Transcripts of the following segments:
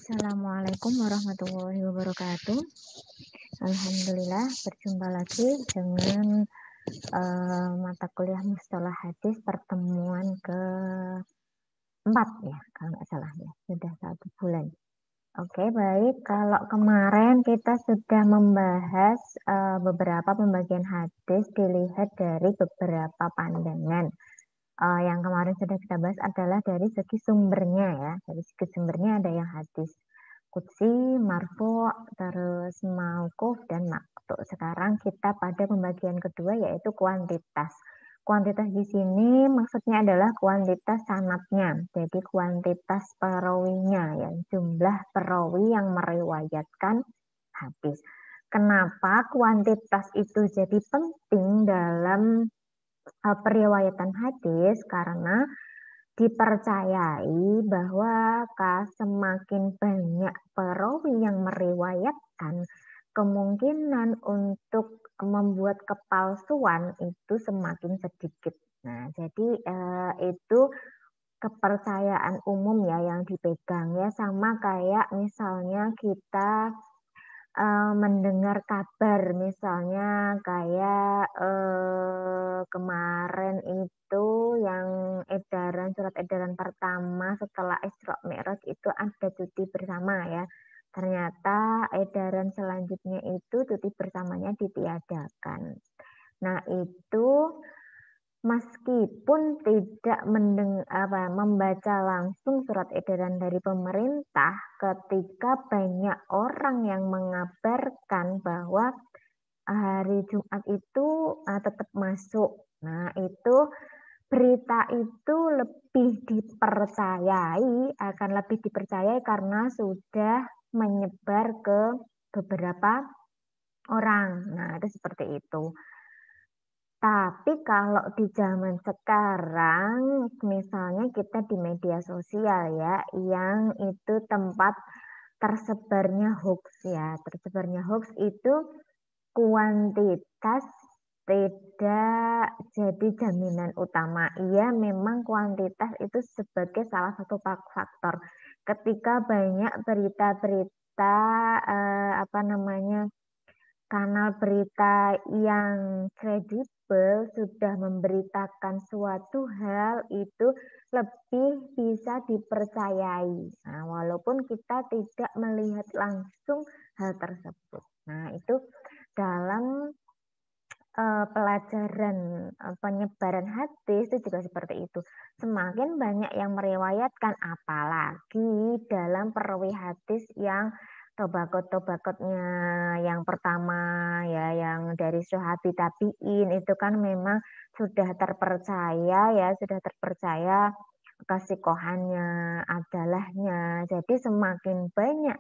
Assalamualaikum warahmatullahi wabarakatuh. Alhamdulillah berjumpa lagi dengan mata kuliah Mustalah Hadis pertemuan ke-4 ya, kalau nggak salah ya, sudah 1 bulan. Oke, baik. Kalau kemarin kita sudah membahas beberapa pembagian hadis dilihat dari beberapa pandangan. Yang kemarin sudah kita bahas adalah dari segi sumbernya ya. Dari segi sumbernya ada yang hadis qudsi, marfu', terus mauquf dan maqtu'. Sekarang kita pada pembagian kedua yaitu kuantitas. Kuantitas di sini maksudnya adalah kuantitas sanadnya. Jadi kuantitas perawinya ya, jumlah perawi yang meriwayatkan hadis. Kenapa kuantitas itu jadi penting dalam periwayatan hadis? Karena dipercayai bahwa semakin banyak perawi yang meriwayatkan, kemungkinan untuk membuat kepalsuan itu semakin sedikit. Nah, jadi itu kepercayaan umum ya yang dipegang ya, sama kayak misalnya kita mendengar kabar, misalnya kayak kemarin itu yang surat edaran pertama setelah Isra Mi'raj itu ada cuti bersama ya. Ternyata edaran selanjutnya itu cuti bersamanya ditiadakan. Nah, itu meskipun tidak membaca langsung surat edaran dari pemerintah, ketika banyak orang yang mengabarkan bahwa hari Jumat itu tetap masuk. Nah, itu berita itu akan lebih dipercayai karena sudah menyebar ke beberapa orang. Nah, itu seperti itu. Tapi kalau di zaman sekarang, misalnya kita di media sosial ya, yang itu tempat tersebarnya hoax ya. Tersebarnya hoax itu kuantitas tidak jadi jaminan utama. Iya, memang kuantitas itu sebagai salah satu faktor. Ketika banyak berita-berita kanal berita yang kredibel sudah memberitakan suatu hal, itu lebih bisa dipercayai. Nah, walaupun kita tidak melihat langsung hal tersebut. Nah, itu dalam pelajaran penyebaran hadis itu juga seperti itu. Semakin banyak yang meriwayatkan, apalagi dalam perawi hadis yang tobakot-tobakotnya yang pertama ya, yang dari sahabi tabi'in itu kan memang sudah terpercaya kesikohannya, adalahnya. Jadi semakin banyak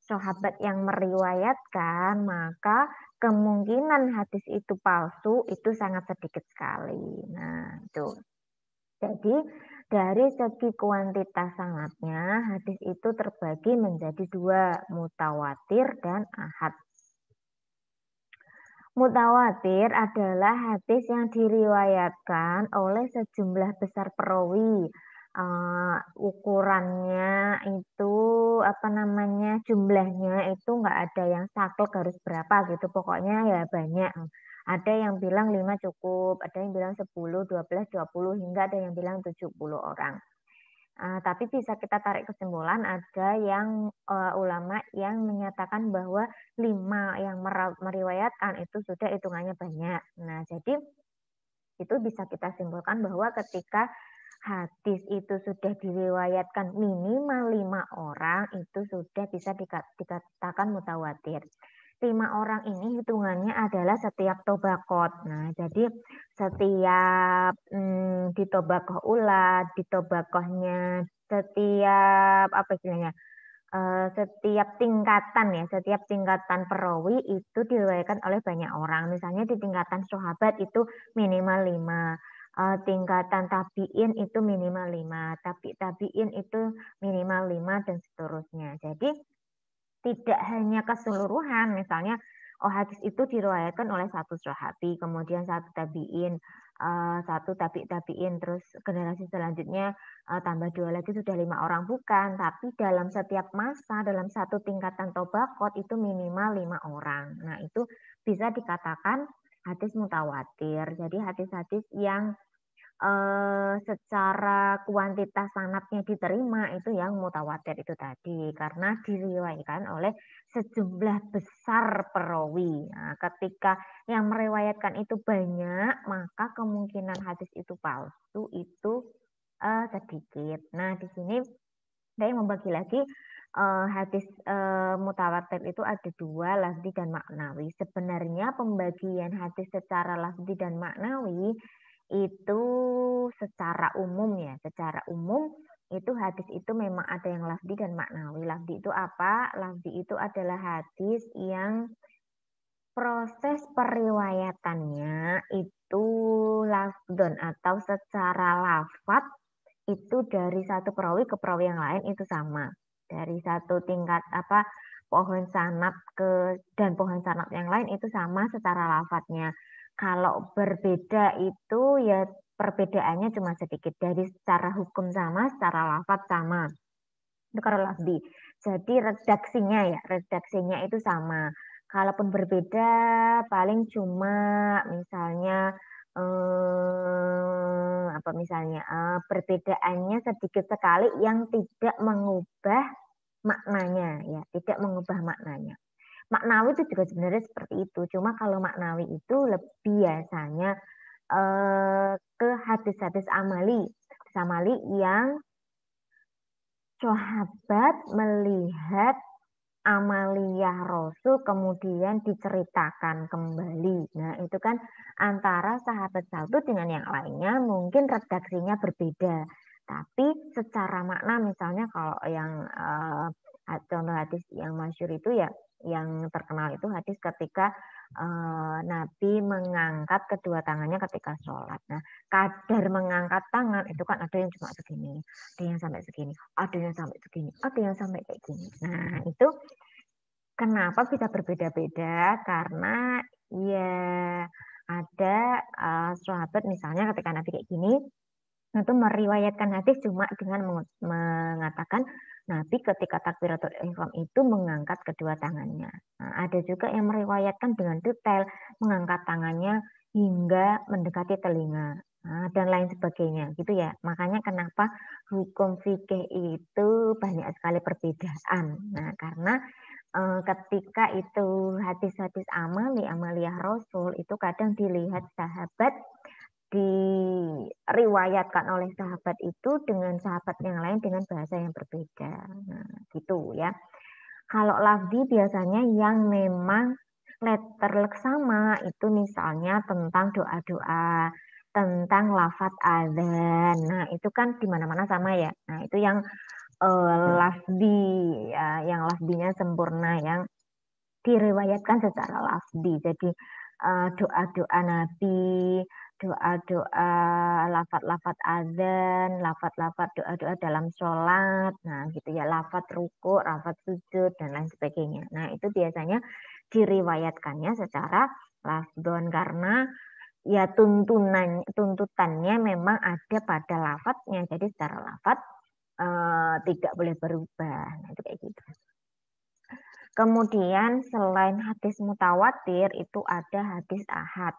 sahabat yang meriwayatkan, maka kemungkinan hadis itu palsu itu sangat sedikit sekali. Nah, itu. Jadi dari segi kuantitas sanadnya, hadis itu terbagi menjadi 2, mutawatir dan ahad. Mutawatir adalah hadis yang diriwayatkan oleh sejumlah besar perawi. Ukurannya itu jumlahnya itu nggak ada yang saklek harus berapa gitu, pokoknya ya banyak. Ada yang bilang 5 cukup, ada yang bilang 10, 12, 20, hingga ada yang bilang 70 orang. Tapi bisa kita tarik kesimpulan, ada yang ulama yang menyatakan bahwa 5 yang meriwayatkan itu sudah hitungannya banyak. Nah, jadi itu bisa kita simpulkan bahwa ketika hadis itu sudah diriwayatkan minimal 5 orang, itu sudah bisa dikatakan mutawatir. 5 orang ini hitungannya adalah setiap tobakot. Nah, jadi setiap di tobakoh ula, di tobakohnya setiap setiap tingkatan perawi itu diriwayatkan oleh banyak orang. Misalnya di tingkatan sahabat itu minimal 5. Tingkatan tabiin itu minimal 5, tabiin itu minimal 5 dan seterusnya. Jadi tidak hanya keseluruhan, misalnya hadis itu diriwayatkan oleh 1 sahabi, kemudian 1 tabiin, satu tabiin, terus generasi selanjutnya tambah 2 lagi sudah 5 orang, bukan. Tapi dalam setiap masa, dalam satu tingkatan tobaqot itu minimal 5 orang. Nah, itu bisa dikatakan hadis mutawatir. Jadi hadis-hadis yang secara kuantitas sanadnya diterima itu yang mutawatir itu tadi, karena diriwayatkan oleh sejumlah besar perawi. Nah, ketika yang meriwayatkan itu banyak, maka kemungkinan hadis itu palsu itu sedikit. Nah, di sini saya membagi lagi hadis mutawatir itu ada 2, lafzi dan maknawi. Sebenarnya pembagian hadis secara lafzi dan maknawi itu secara umum ya, secara umum itu hadis itu memang ada yang lafzi dan maknawi. Lafzi itu apa? Lafzi itu adalah hadis yang proses periwayatannya itu lafdon atau secara lafat itu dari satu perawi ke perawi yang lain itu sama. Dari satu tingkat pohon sanad dan pohon sanad yang lain itu sama secara lafadznya. Kalau berbeda itu ya perbedaannya cuma sedikit. Dari secara hukum sama, secara lafadz sama. Itu kalau lafzi. Jadi redaksinya itu sama. Kalaupun berbeda paling cuma misalnya perbedaannya sedikit sekali yang tidak mengubah maknanya ya, tidak mengubah maknanya. Maknawi itu juga sebenarnya seperti itu. Cuma kalau maknawi itu lebih biasanya ke hadis-hadis amali yang sahabat melihat amaliyah Rasul kemudian diceritakan kembali. Nah, itu kan antara sahabat satu dengan yang lainnya mungkin redaksinya berbeda. Tapi secara makna misalnya kalau yang contoh hadis yang masyhur itu ya yang terkenal itu hadis ketika Nabi mengangkat kedua tangannya ketika sholat. Nah, kadar mengangkat tangan itu kan ada yang cuma segini, ada yang sampai segini, ada yang sampai segini, ada yang sampai kayak gini. Nah, itu kenapa bisa berbeda-beda? Karena ya ada sahabat misalnya ketika Nabi kayak gini, itu meriwayatkan hadis cuma dengan mengatakan Nabi ketika takbiratul ihram itu mengangkat kedua tangannya. Nah, ada juga yang meriwayatkan dengan detail mengangkat tangannya hingga mendekati telinga. Nah, dan lain sebagainya gitu ya. Makanya kenapa hukum fikih itu banyak sekali perbedaan. Nah, karena ketika itu hadis-hadis amaliyah Rasul itu kadang dilihat sahabat diriwayatkan oleh sahabat itu dengan sahabat yang lain dengan bahasa yang berbeda. Nah, gitu ya. Kalau lafzi biasanya yang memang letterlek sama itu misalnya tentang doa-doa, tentang lafaz azan. Nah, itu kan di mana-mana sama ya. Nah, itu yang lafzi ya, yang lafzinya sempurna yang diriwayatkan secara lafzi. Jadi doa-doa Nabi, doa-doa lafaz-lafaz azan, lafaz-lafaz doa-doa dalam sholat, nah gitu ya, lafaz ruku, lafaz sujud dan lain sebagainya. Nah itu biasanya diriwayatkannya secara lafdon karena ya tuntutannya memang ada pada lafadznya. Jadi secara lafaz tidak boleh berubah. Nah, itu kayak gitu. Kemudian selain hadis mutawatir itu ada hadis ahad.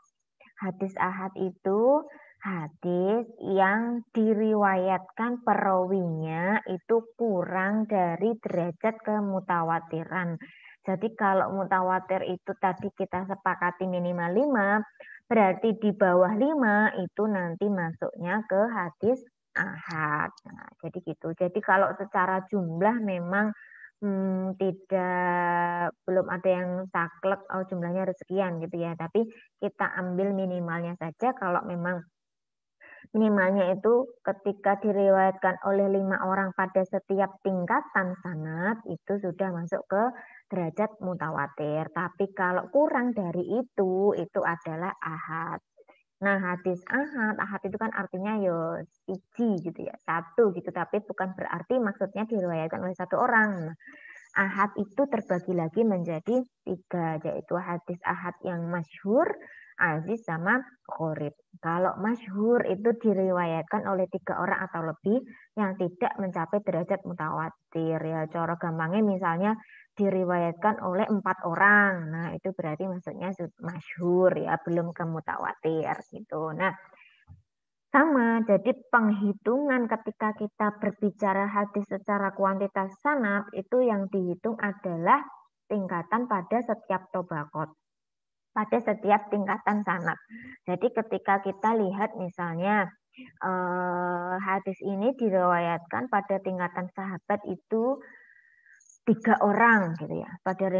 Hadis ahad itu hadis yang diriwayatkan perawinya itu kurang dari derajat kemutawatiran. Jadi kalau mutawatir itu tadi kita sepakati minimal 5, berarti di bawah 5 itu nanti masuknya ke hadis ahad. Nah, jadi gitu. Jadi kalau secara jumlah memang belum ada yang saklek jumlahnya harus sekian gitu ya, tapi kita ambil minimalnya saja. Kalau memang minimalnya itu ketika diriwayatkan oleh 5 orang pada setiap tingkatan sanad itu sudah masuk ke derajat mutawatir. Tapi kalau kurang dari itu adalah ahad. Nah, hadis ahad itu kan artinya yo siji gitu ya, satu gitu, tapi bukan berarti maksudnya diriwayatkan oleh satu orang. Nah, ahad itu terbagi lagi menjadi 3, yaitu hadis ahad yang masyhur, aziz sama gharib. Kalau masyhur itu diriwayatkan oleh 3 orang atau lebih yang tidak mencapai derajat mutawatir ya. Cara gampangnya misalnya diriwayatkan oleh 4 orang. Nah, itu berarti maksudnya masyhur ya, belum ke mutawatir gitu. Nah, sama, jadi penghitungan ketika kita berbicara hadis secara kuantitas sanad itu yang dihitung adalah tingkatan pada setiap tobakot, pada setiap tingkatan sanad. Jadi ketika kita lihat misalnya hadis ini diriwayatkan pada tingkatan sahabat itu 3 orang gitu ya. Pada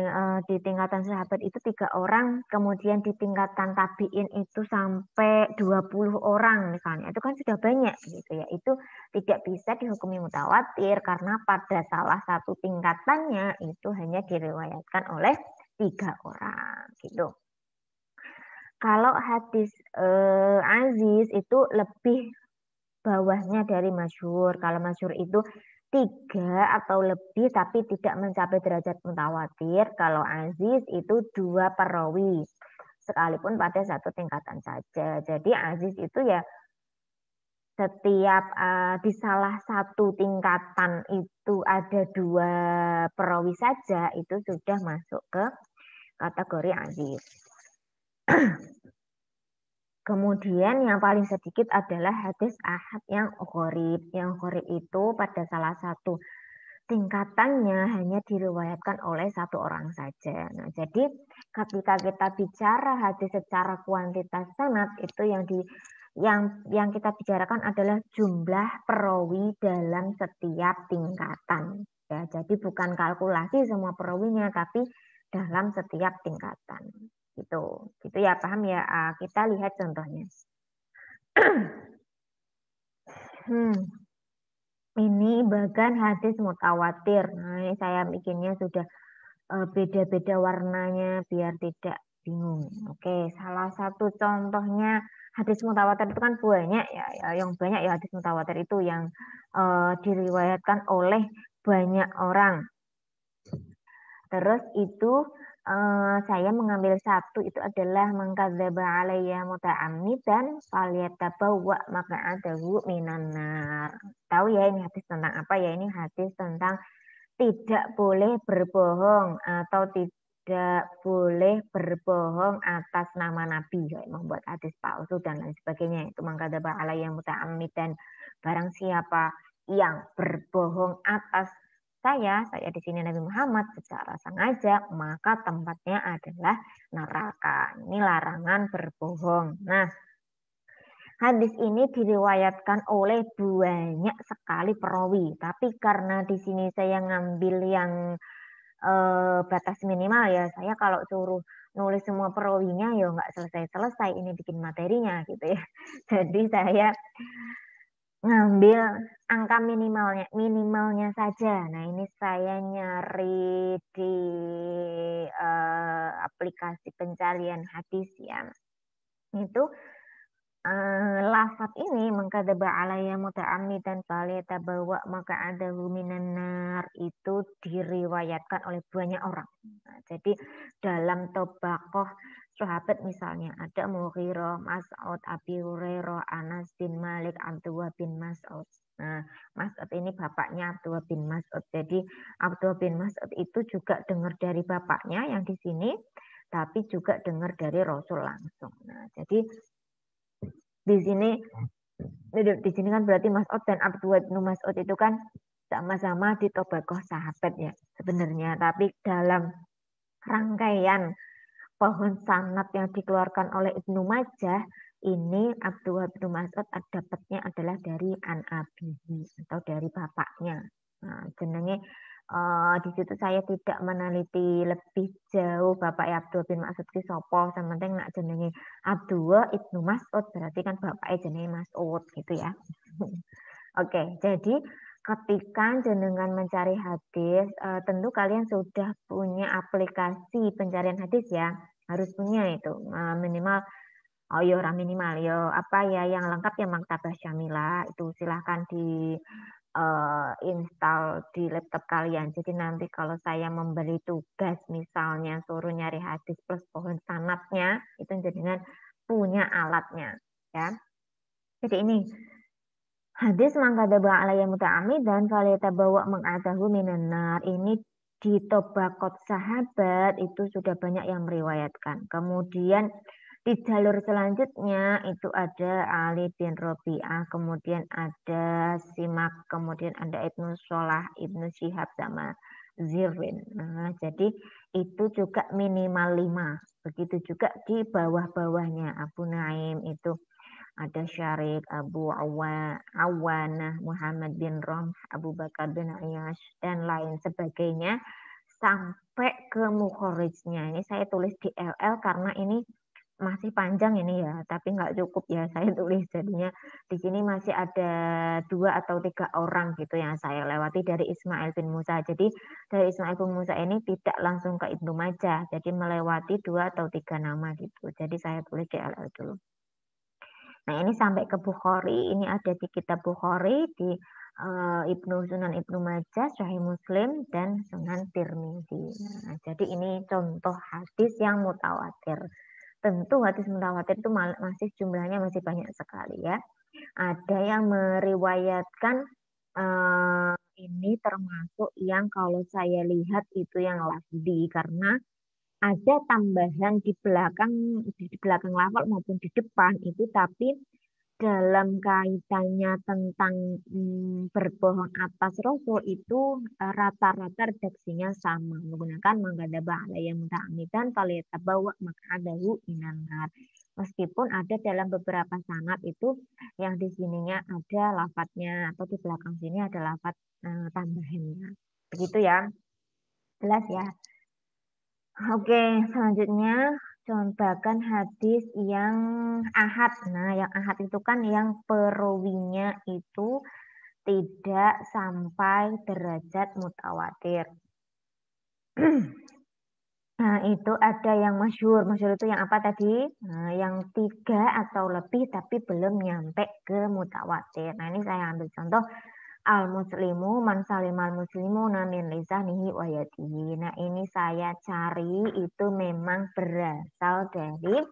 di tingkatan sahabat itu 3 orang, kemudian di tingkatan tabiin itu sampai 20 orang misalnya. Itu kan sudah banyak gitu ya. Itu tidak bisa dihukumi mutawatir karena pada salah satu tingkatannya itu hanya diriwayatkan oleh 3 orang gitu. Kalau hadis aziz itu lebih bawahnya dari masyhur. Kalau masyhur itu 3 atau lebih tapi tidak mencapai derajat mutawatir. Kalau aziz itu 2 perawi sekalipun pada satu tingkatan saja. Jadi aziz itu ya setiap di salah satu tingkatan itu ada 2 perawi saja itu sudah masuk ke kategori aziz. Kemudian yang paling sedikit adalah hadis ahad yang gharib. Yang gharib itu pada salah satu tingkatannya hanya diriwayatkan oleh 1 orang saja. Nah, jadi ketika kita bicara hadis secara kuantitas sanad itu yang kita bicarakan adalah jumlah perawi dalam setiap tingkatan. Ya, jadi bukan kalkulasi semua perawinya, tapi dalam setiap tingkatan. Gitu ya, paham ya? Kita lihat contohnya. Ini bagan hadis mutawatir. Nah, ini saya bikinnya sudah beda-beda warnanya biar tidak bingung. Oke, salah satu contohnya hadis mutawatir itu kan banyak ya, yang banyak ya hadis mutawatir itu yang diriwayatkan oleh banyak orang. Terus itu saya mengambil satu itu adalah mengkadzaba alayya muta'ammidan falyatabawwa maq'adahu minan nar. Tahu ya ini hadis tentang apa ya? Ini hadis tentang tidak boleh berbohong atau tidak boleh berbohong atas nama Nabi, ya, membuat hadis palsu dan lain sebagainya. Itu mengkadzaba alayya muta'ammidan, barang siapa yang berbohong atas saya di sini Nabi Muhammad secara sengaja, maka tempatnya adalah neraka. Ini larangan berbohong. Nah, hadis ini diriwayatkan oleh banyak sekali perawi, tapi karena di sini saya ngambil yang batas minimal ya, saya kalau suruh nulis semua perawinya ya nggak selesai-selesai ini bikin materinya gitu ya. Jadi saya ngambil angka minimalnya saja. Nah, ini saya nyari di aplikasi pencarian hadis ya. Itu lafaz ini mengkadzaba alayya muta'ammidan falyatabawa maq'adahu minan nar itu diriwayatkan oleh banyak orang. Nah, jadi dalam tobaqoh sahabat misalnya ada Mughirah, Mas'ud, Abi Hurairah, Anas bin Malik, Abdullah bin Mas'ud. Nah, Mas'ud ini bapaknya Abdullah bin Mas'ud. Jadi Abdullah bin Mas'ud itu juga dengar dari bapaknya yang di sini, tapi juga dengar dari Rasul langsung. Nah, jadi di sini kan berarti Mas'ud dan Abdullah bin Mas'ud itu kan sama-sama di tobaqoh sahabat ya sebenarnya, tapi dalam rangkaian pohon sanad yang dikeluarkan oleh Ibnu Majah ini Abdullah bin Mas'ud dapatnya adalah dari an abihi atau dari bapaknya. Nah, jenenge di situ saya tidak meneliti lebih jauh bapak Abdullah bin Mas'ud ki sapa, sementing nak jenenge Abdullah Ibnu Mas'ud berarti kan bapaknya jenenge Mas'ud gitu ya. Oke, jadi ketika jenengan mencari hadis, tentu kalian sudah punya aplikasi pencarian hadis ya, harus punya itu minimal. Oh ya orang minimal ya apa ya yang lengkap ya Maktabah Syamilah itu silahkan di install di laptop kalian. Jadi nanti kalau saya memberi tugas misalnya suruh nyari hadis plus pohon sanatnya itu jenengan punya alatnya, ya. Jadi ini hadis mangkadzaba alayya muta'ammidan falyatabawa maq'adahu minan nar. Ini di Tobaqot sahabat itu sudah banyak yang meriwayatkan. Kemudian di jalur selanjutnya itu ada Ali bin Rabi'ah, kemudian ada Simak, kemudian ada Ibnu Sholah, Ibnu Syihab sama Zirwin. Nah, jadi itu juga minimal 5. Begitu juga di bawah-bawahnya Abu Naim itu ada Syarik, Abu Awanah, Muhammad bin Rom, Abu Bakar bin Ayyash, dan lain sebagainya sampai ke mukhorijnya. Ini saya tulis di LL karena ini masih panjang ini ya, tapi nggak cukup ya saya tulis. Jadinya di sini masih ada 2 atau 3 orang gitu yang saya lewati dari Ismail bin Musa. Jadi dari Ismail bin Musa ini tidak langsung ke Ibnu Majah, jadi melewati 2 atau 3 nama gitu. Jadi saya tulis di LL dulu. Nah ini sampai ke Bukhari, ini ada di kitab Bukhari, di Ibnu Sunan Ibnu Majah, Sahih Muslim, dan Sunan Tirmidzi. Nah, jadi ini contoh hadis yang mutawatir. Tentu hadis mutawatir itu masih jumlahnya masih banyak sekali ya. Ada yang meriwayatkan ini termasuk yang kalau saya lihat itu yang lafzi karena ada tambahan di belakang lafal maupun di depan itu, tapi dalam kaitannya tentang berbohong atas Rasul itu rata-rata redaksinya sama menggunakan mangkadzaba alayya muta'ammidan falyatabawa maq'adahu minan nar. Meskipun ada dalam beberapa sanad itu yang di sininya ada lafadznya atau di belakang sini ada lafadz tambahannya. Begitu ya. Jelas ya. Oke, selanjutnya contohkan hadis yang ahad. Nah, yang ahad itu kan yang perawinya itu tidak sampai derajat mutawatir. Nah, itu ada yang masyhur. Masyhur itu yang apa tadi? Nah, yang 3 atau lebih tapi belum nyampe ke mutawatir. Nah, ini saya ambil contoh al-muslimu man salimal muslimuna min lisanihi wa yadihi. Nah, ini saya cari itu memang berasal dari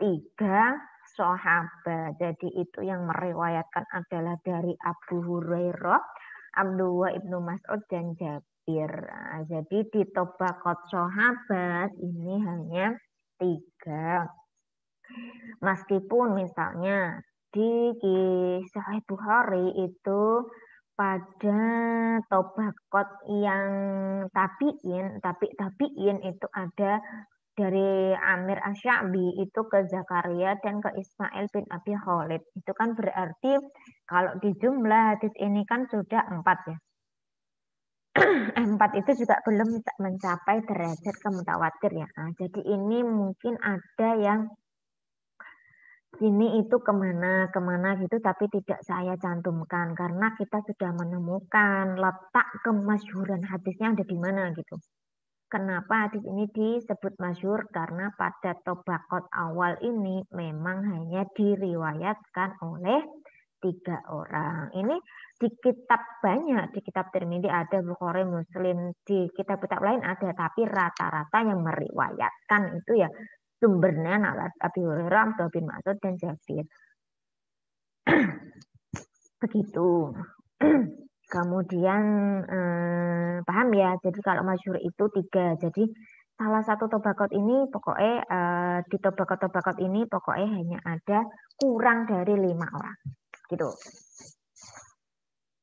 3 sahabat. Jadi itu yang meriwayatkan adalah dari Abu Hurairah, Abdullah ibnu Mas'ud, dan Jabir. Nah, jadi di Tobaqot sahabat ini hanya 3. Meskipun misalnya di Sahih Bukhari itu pada Tobaqot yang tabi'in itu ada dari Amir Asy-Sya'bi itu ke Zakaria dan ke Ismail bin Abi Khalid. Itu kan berarti kalau di jumlah hadis ini kan sudah 4 ya. 4 itu juga belum mencapai derajat kemutawatir ya. Nah, jadi ini mungkin ada yang ini itu kemana gitu, tapi tidak saya cantumkan karena kita sudah menemukan letak kemasyhuran hadisnya ada di mana gitu. Kenapa hadis ini disebut masyhur? Karena pada Tobaqot awal ini memang hanya diriwayatkan oleh 3 orang. Ini di kitab banyak, di kitab Tirmidzi ada, Bukhari, Muslim, di kitab-kitab lain ada, tapi rata-rata yang meriwayatkan itu ya sumbernya Abi Hurairah, Abdullah bin Mas'ud, dan Jabir. Begitu. Kemudian paham ya, jadi kalau masyhur itu 3. Jadi salah satu Tobaqot ini pokoknya di Tobaqot ini pokoknya hanya ada kurang dari 5 orang. Gitu.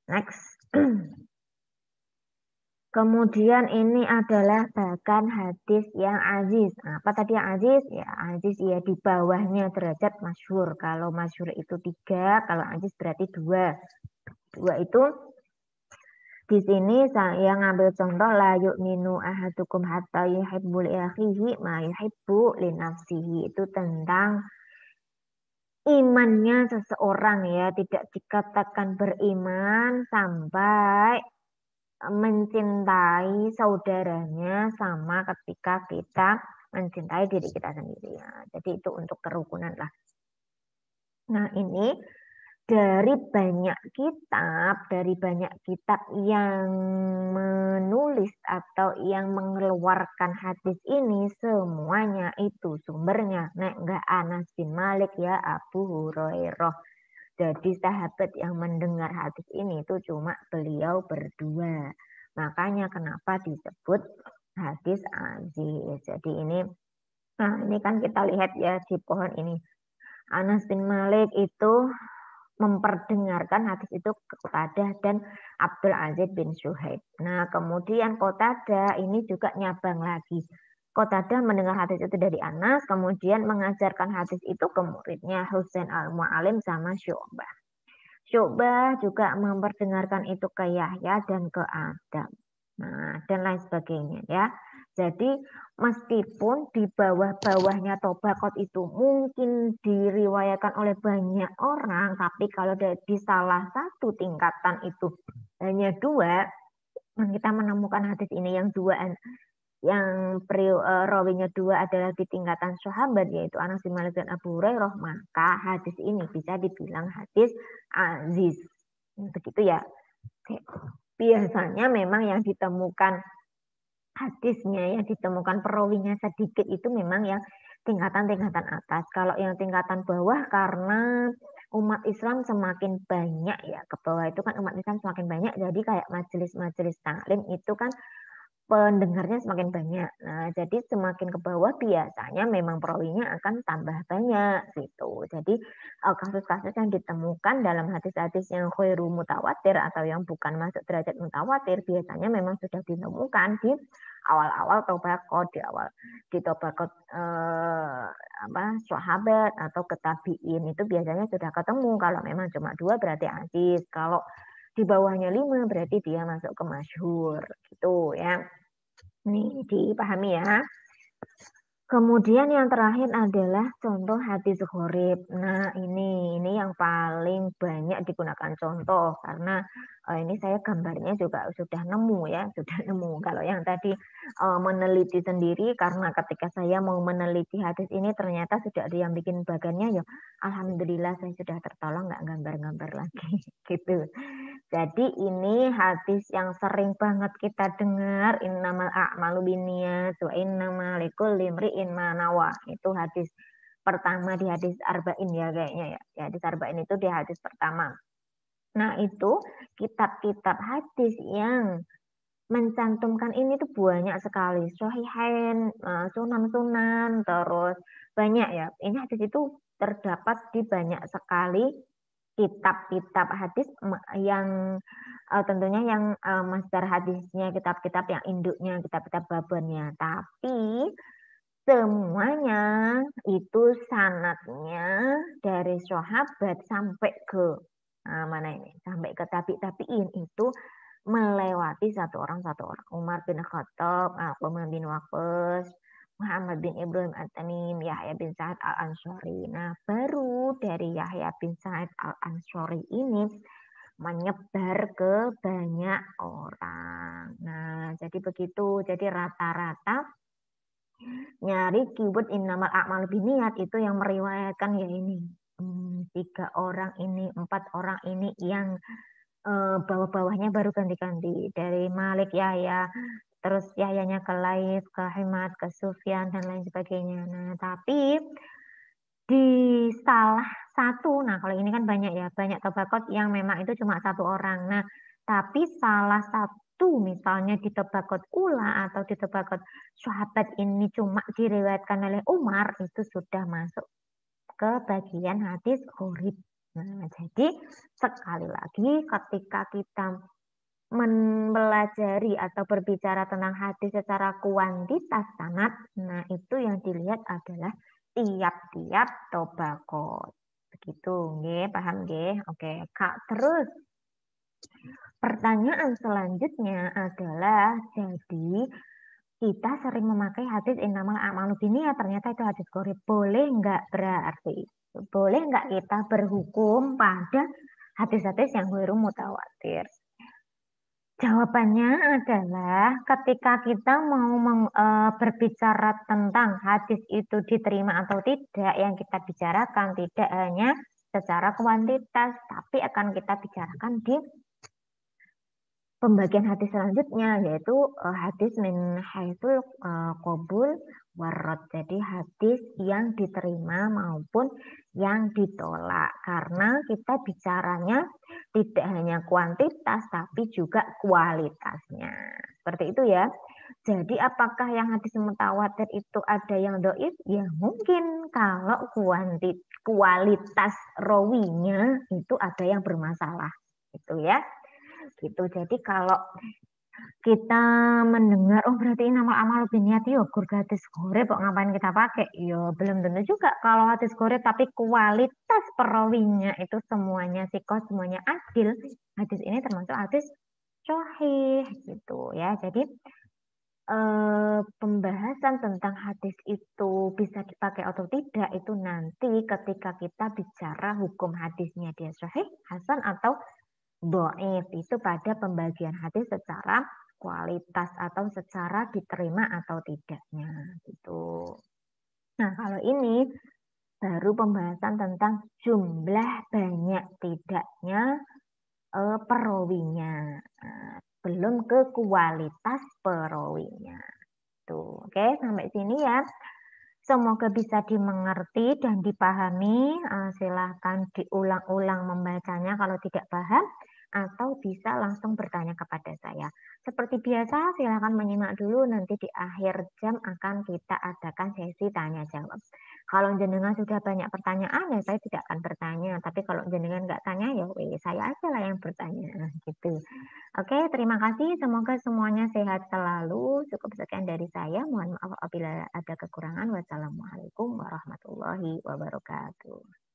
Next. Kemudian ini adalah bahkan hadis yang aziz. Nah, apa tadi yang aziz? Ya, aziz ya di bawahnya derajat masyhur. Kalau masyhur itu 3, kalau aziz berarti 2. 2 itu di sini saya ngambil contoh la yu'minu ahadukum hatta yuhibbu li akhihi ma yuhibbu li nafsihi. Itu tentang imannya seseorang ya, tidak dikatakan beriman sampai mencintai saudaranya sama ketika kita mencintai diri kita sendiri ya. Jadi itu untuk kerukunan lah. Nah, ini dari banyak kitab yang menulis atau yang mengeluarkan hadis ini, semuanya itu sumbernya nek enggak Anas bin Malik ya Abu Hurairah. Jadi sahabat yang mendengar hadis ini itu cuma beliau berdua. Makanya kenapa disebut hadis aziz. Jadi ini kan kita lihat ya di pohon ini. Anas bin Malik itu memperdengarkan hadis itu ke Qatadah dan Abdul Aziz bin Suhaib. Nah, kemudian Qatadah ini juga nyabang lagi. Qatadah mendengar hadis itu dari Anas, kemudian mengajarkan hadis itu ke muridnya Husain al-Mu'alim sama Syu'bah. Syu'bah juga memperdengarkan itu ke Yahya dan ke Adam. Nah, dan lain sebagainya ya. Jadi meskipun di bawah-bawahnya Tobaqot itu mungkin diriwayatkan oleh banyak orang, tapi kalau di salah satu tingkatan itu hanya dua, dan kita menemukan hadis ini yang yang rawinya dua adalah di tingkatan sahabat, yaitu Anas bin Malik dan Abu Hurairah, maka hadis ini bisa dibilang hadis aziz. Begitu ya. Oke. Biasanya memang yang ditemukan hadisnya, yang ditemukan perawinya sedikit itu memang yang tingkatan-tingkatan atas. Kalau yang tingkatan bawah karena umat Islam semakin banyak ya, ke bawah itu kan umat Islam semakin banyak, jadi kayak majelis-majelis taklim itu kan pendengarnya semakin banyak. Nah, jadi semakin ke bawah biasanya memang perawinya akan tambah banyak gitu. Jadi kasus-kasus yang ditemukan dalam hadis-hadis yang khairu mutawatir atau yang bukan masuk derajat mutawatir biasanya memang sudah ditemukan di awal-awal Tobaqot, di Tobaqot sahabat atau ketabiin itu biasanya sudah ketemu. Kalau memang cuma dua berarti aziz. Kalau di bawahnya 5 berarti dia masuk ke masyhur gitu ya. Nih dipahami ya. Kemudian yang terakhir adalah contoh hadis gharib. Nah, ini yang paling banyak digunakan contoh karena ini saya gambarnya juga sudah nemu ya, sudah nemu. Kalau yang tadi meneliti sendiri karena ketika saya mau meneliti hadis ini ternyata sudah ada yang bikin bagannya ya. Alhamdulillah saya sudah tertolong nggak gambar-gambar lagi gitu. Jadi ini hadis yang sering banget kita dengar, innamal a'malu binniyat wa innamal likulli imri'in ma nawa. Itu hadis pertama di hadis arba'in ya kayaknya ya. Di hadis arba'in itu di hadis pertama. Nah, itu kitab-kitab hadis yang mencantumkan ini tuh banyak sekali. Sahihain, sunan-sunan, terus banyak ya. Ini hadis itu terdapat di banyak sekali kitab-kitab hadis yang tentunya yang masdar hadisnya, kitab-kitab yang induknya, kitab-kitab babonnya. Tapi semuanya itu sanadnya dari sahabat sampai ke mana ini? Sampai ke tabi'in itu melewati satu orang. Umar bin Khattab, Umar bin Waqqas, Muhammad bin Ibrahim At-Tamim, Yahya bin Sa'ad Al-Ansari. Nah, baru dari Yahya bin Sa'ad Al-Ansari ini menyebar ke banyak orang. Nah, jadi begitu. Jadi rata-rata nyari keyword innamal a'malu binniyat itu yang meriwayatkan ya ini. 3 orang ini, 4 orang ini yang bawah-bawahnya baru ganti-ganti. Dari Malik Yahya, terus Yahyanya ke Laits, ke Ahmad, ke Sufyan, dan lain sebagainya. Nah, tapi di salah satu, nah kalau ini kan banyak ya, banyak Tobaqot yang memang itu cuma satu orang. Nah, tapi salah satu misalnya di Tobaqot Ula atau di Tobaqot sahabat ini cuma diriwayatkan oleh Umar, itu sudah masuk ke bagian hadis gharib. Nah, jadi sekali lagi ketika kita mempelajari atau berbicara tentang hadis secara kuantitas sanad, nah itu yang dilihat adalah tiap-tiap Tobaqot. Begitu, nggih, paham nggih? Oke, Kak. Terus pertanyaan selanjutnya adalah jadi kita sering memakai hadis innamal a'malu binniyat, ternyata itu hadis gharib. Boleh nggak berarti? Boleh nggak kita berhukum pada hadis-hadis yang ghairu mutawatir? Jawabannya adalah ketika kita mau berbicara tentang hadis itu diterima atau tidak, yang kita bicarakan tidak hanya secara kuantitas, tapi akan kita bicarakan di pembagian hadis selanjutnya, yaitu hadis min haitsul qabul warad. Jadi hadis yang diterima maupun yang ditolak. Karena kita bicaranya tidak hanya kuantitas tapi juga kualitasnya. Seperti itu ya. Jadi apakah yang hadis mutawatir itu ada yang doif? Ya mungkin kalau kualitas rawinya itu ada yang bermasalah. Itu ya. Gitu. Jadi kalau kita mendengar, oh berarti ini amal-amal biniat, yo gur hadis gorep kok ngapain kita pakai? Yo belum tentu juga kalau hadis gorep, tapi kualitas perawinya itu semuanya sikoh, semuanya adil. Hadis ini termasuk hadis sahih gitu ya. Jadi pembahasan tentang hadis itu bisa dipakai atau tidak itu nanti ketika kita bicara hukum hadisnya dia sahih, hasan atau dhaif itu pada pembagian hadis secara kualitas atau secara diterima atau tidaknya gitu. Nah, kalau ini baru pembahasan tentang jumlah banyak tidaknya perawinya. Belum ke kualitas perawinya. Tuh, oke, sampai sini ya. Semoga bisa dimengerti dan dipahami. Silahkan diulang-ulang membacanya kalau tidak paham, atau bisa langsung bertanya kepada saya. Seperti biasa, silakan menyimak dulu, nanti di akhir jam akan kita adakan sesi tanya jawab. Kalau jenengan sudah banyak pertanyaan, ya saya tidak akan bertanya. Tapi kalau jenengan nggak tanya, ya saya aja lah yang bertanya. Gitu. Oke, terima kasih. Semoga semuanya sehat selalu. Cukup sekian dari saya. Mohon maaf apabila ada kekurangan. Wassalamualaikum warahmatullahi wabarakatuh.